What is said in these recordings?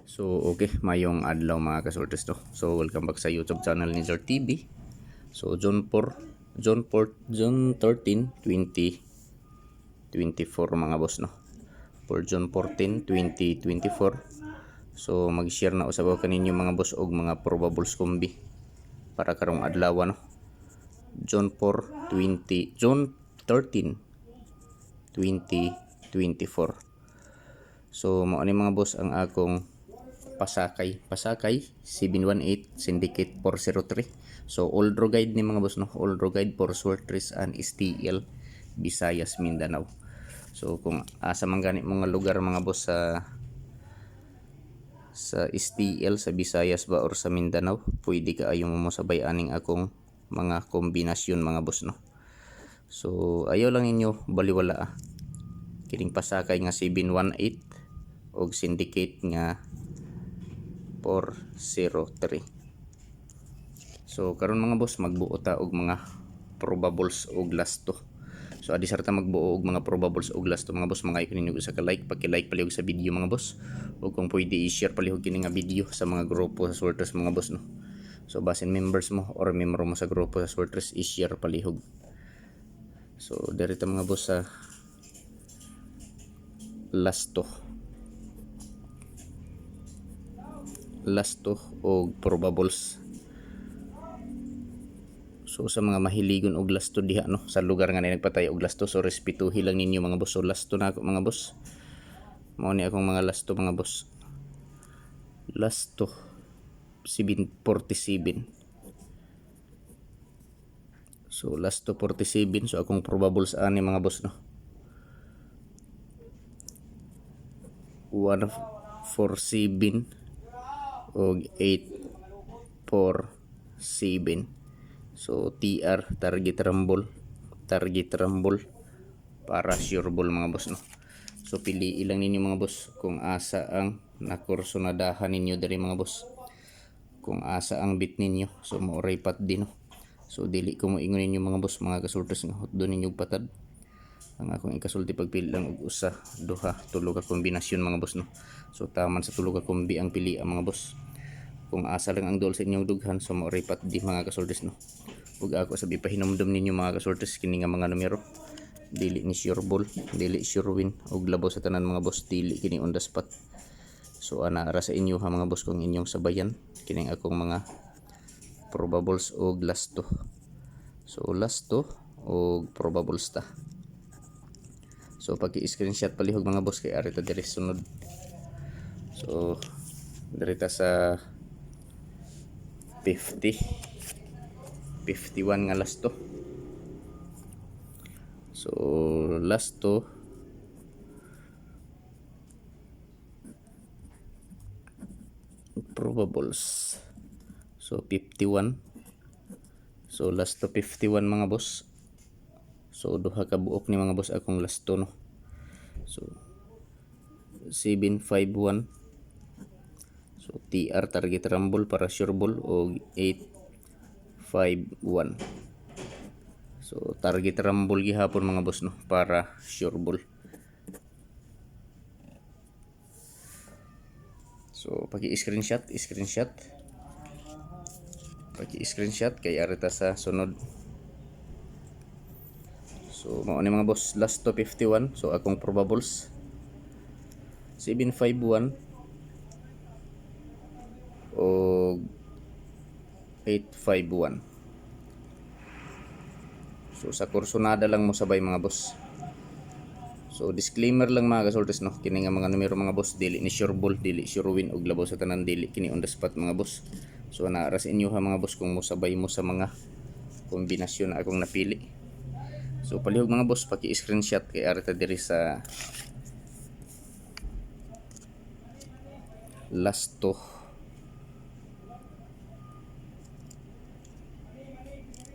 So okay, mayong adlaw mga kasortes to. So welcome back sa YouTube channel ni Zor TV. So June 13, 2024 mga boss no. For June 14, 2024. So mag-share na usab ko kaninyo mga boss og mga probables kombi para karong adlaw no. June 13, 2024. So mao ni mga boss ang akong Pasakay 718 Syndicate 403. So old guide ni mga boss no, old guide for Swertres and STL Visayas Mindanao. So kung asa man gani mga lugar mga boss sa STL sa Visayas ba or sa Mindanao, pwede ka ayo mo sabay aning akong mga kombinasyon mga boss no. So ayaw lang ninyo baliwala kining pasakay nga 718 og syndicate nga 403. So karon mga boss magbuo ta og mga probables og last to. So adi sarta magbuo og mga probables og last to mga boss, mga ikaw ninyo sa ka-like, paki-like palihog sa video mga boss. O kung pwede i-share palihog kini nga video sa mga grupo sa Swertres mga boss no. So basin members mo or membro mo sa grupo sa Swertres, i-share palihog. So direta mga boss sa last to og probables. So sa mga mahiligon og lasto diha no, sa lugar nga nagpatay og lasto, so respetuhi lang ninyo mga boss. So lasto na ako mga boss. Mao ni akong mga lasto mga boss. Lasto 747. So lasto 47, so akong probables ani mga boss no. 147 og 847. So TR target rumble para sure ball mga boss no. So pili ilang ninyo mga boss kung asa ang nakursonadahan ninyo diri mga boss, kung asa ang bit ninyo. So mauray pat din no. So dili ko mo ingon ninyo mga boss, mga kasultos nga hot do ninyo patad. Ang akong ikasulti pagpili lang og usa, duha, tulo ka kombinasyon mga boss no. So taman sa tulo ka kombi ang pili mga boss. Kung asa lang ang duol sa inyong dughan, so mauray pat di mga kasultos no. Ug ako sabi pahinumdum ninyo mga kasultos kini nga mga numero. Dili ni sure ball, dili sure win, og labaw sa tanan mga boss, dili kini on the spot. So ana ara sa inyo ha mga boss kung inyong sabayan kining akong mga probables og last to. So last to og probables ta. So pag-i-screenshot palihog mga boss kay arita diri sunod. So dirita sa 51 nga last to. So last to probables. So 51. So last to 51 mga boss. So duha ka buok ni mga boss akong last to no. So 751. So TR target rumble para sure ball og 851. So target rumble gihapon mga boss no para sure ball. So pagi-screenshot kay arita sa sunod. So mao ni mga boss last to 51. So akong probables 751 o 851. So sa kursonada lang mo sabay mga boss. So disclaimer lang mga kasultes no, kini nga mga numero mga boss dili ni sure ball, dili sure win, og labaw sa tanan dili kini on the spot mga boss. So naara sa inyo ha mga boss kung mosabay mo sa mga kombinasyon na akong napili. So palihog mga boss paki-screenshot kay arita diri sa last to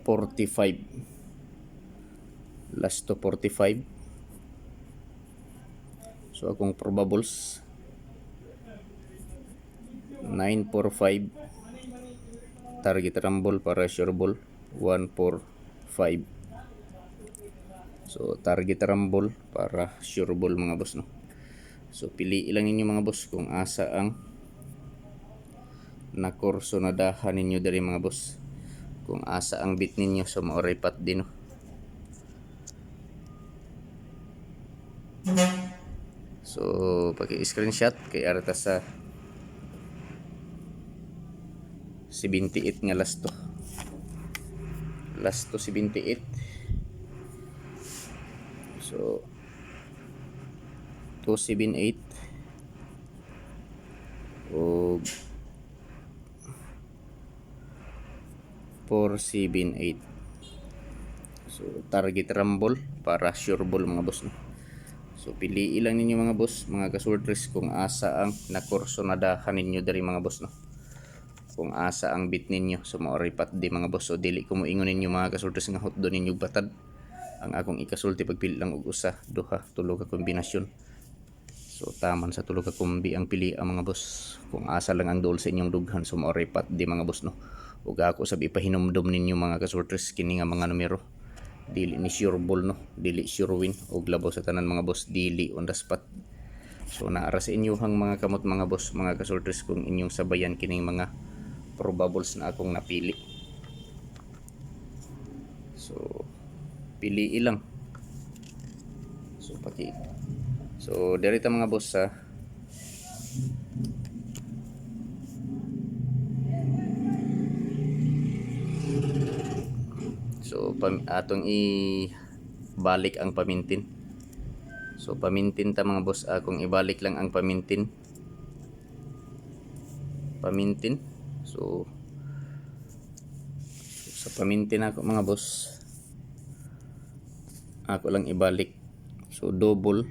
45. Last to 45. So akong probables 945. Target rumble para sure ball 145. So target rumble para sure ball mga boss no. So pili ilang ninyo mga boss kung asa ang nakursonadahan ninyo diri mga boss. Kung asa ang bit ninyo so maoray pat din no. So paki-screenshot kay arta sa 78 nga last to 78. So 278 o 478. So target rumble para sure ball mga boss no. So pili lang ninyo mga boss, mga kasultres, kung asa ang nakursonadahan ninyo dari mga boss no. Kung asa ang bit ninyo so maoray pat di mga boss. So dili ko mo ingon ninyo mga kasultres nga hot do ninyo batad. Ang akong ikasulti pagpili lang og usa, duha, tulo ka kombinasyon. So taman sa tulo ka kombi ang pili ang mga boss. Kung asa lang ang dol sa inyong dughan so maoray pat di mga boss no. Ug ako sabi ipahinumdom ninyo mga kasultres kini nga mga numero. Dili ni sure ball no, dili sure win og labaw sa tanan mga boss, dili on the spot. So naara sa inyohang mga kamot mga boss, mga kasultres, kung inyong sabayan kining mga probables na akong napili. So pili ilang. So dirita mga boss sa so atong ibalik ang pamintin. So pamintin ta mga boss, akong ibalik lang ang pamintin. So sa pamintin ako mga boss, ako lang ibalik. So double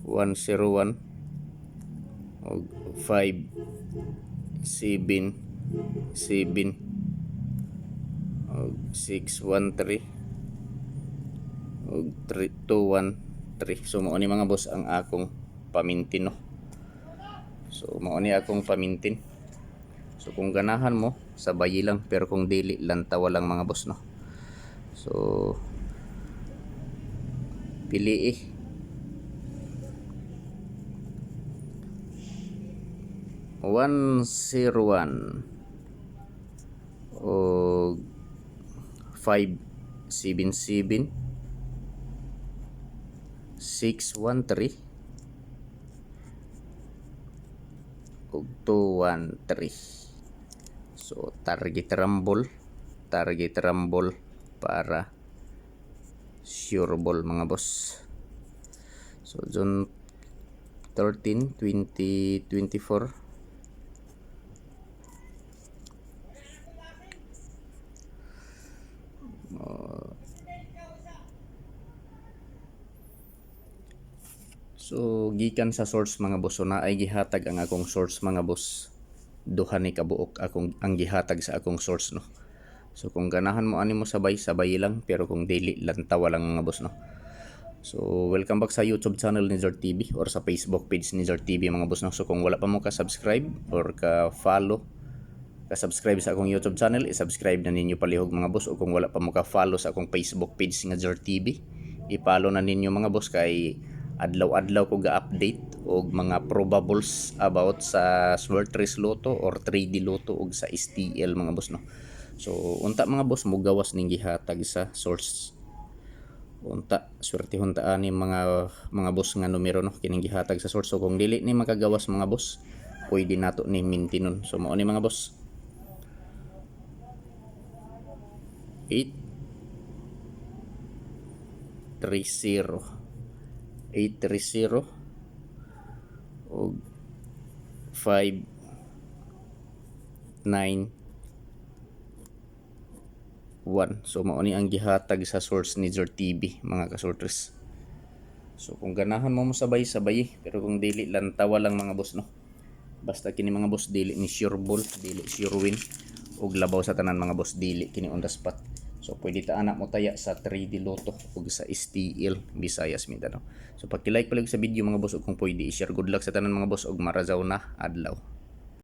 101 og 5 7 7 og 613 og 3213. So mao ni mga boss ang akong pamintin no. So mao ni akong pamintin. So kung ganahan mo sabay lang, pero kung dili lantawa lang mga boss no. So pili 101 o 577 613 ug 213. So target rumble para sure ball mga boss. So June 13, 2024. So gikan sa source mga boss, so naay gihatag ang akong source mga boss. Duha ni kabuok akong ang gihatag sa akong source no. So kung ganahan mo ani mo sabay lang, pero kung dili lantawa lang mga boss no. So welcome back sa YouTube channel ni Zord TV or sa Facebook page ni Zord TV mga boss no. So kung wala pa mo ka-subscribe or ka-follow, ka-subscribe sa akong YouTube channel, i-subscribe na ninyo palihog mga boss. O kung wala pa mo ka-follow sa akong Facebook page nga Zord TV, i-follow na ninyo mga boss, kay adlaw-adlaw ko ga-update og mga probables about sa Sword Race Lotto or 3D Lotto og sa STL mga boss no. So unta mga boss, mo gawas ning gihatag sa source. Unta swertehon ta ani mga boss nga numero no kining gihatag sa source. So kung dili ni makagawas mga boss, pwede nato ni mintinon. So mao ni mga boss, 830 og 591. So mao ni ang gihatag sa source ni Zord TV mga kasortres. So kung ganahan mo sabay, pero kung dili lantawa lang mga boss no. Basta kini mga boss dili ni sure ball, dili sure win og labaw sa tanan mga boss, dili kini on the spot. So pwede ta anak mo taya sa 3D Lotto ug sa STL Visayas Mindanao. So pagki-like palig sa video mga boss, ug kung pwede i-share. Good luck sa tanan mga boss ug marazaw na adlaw.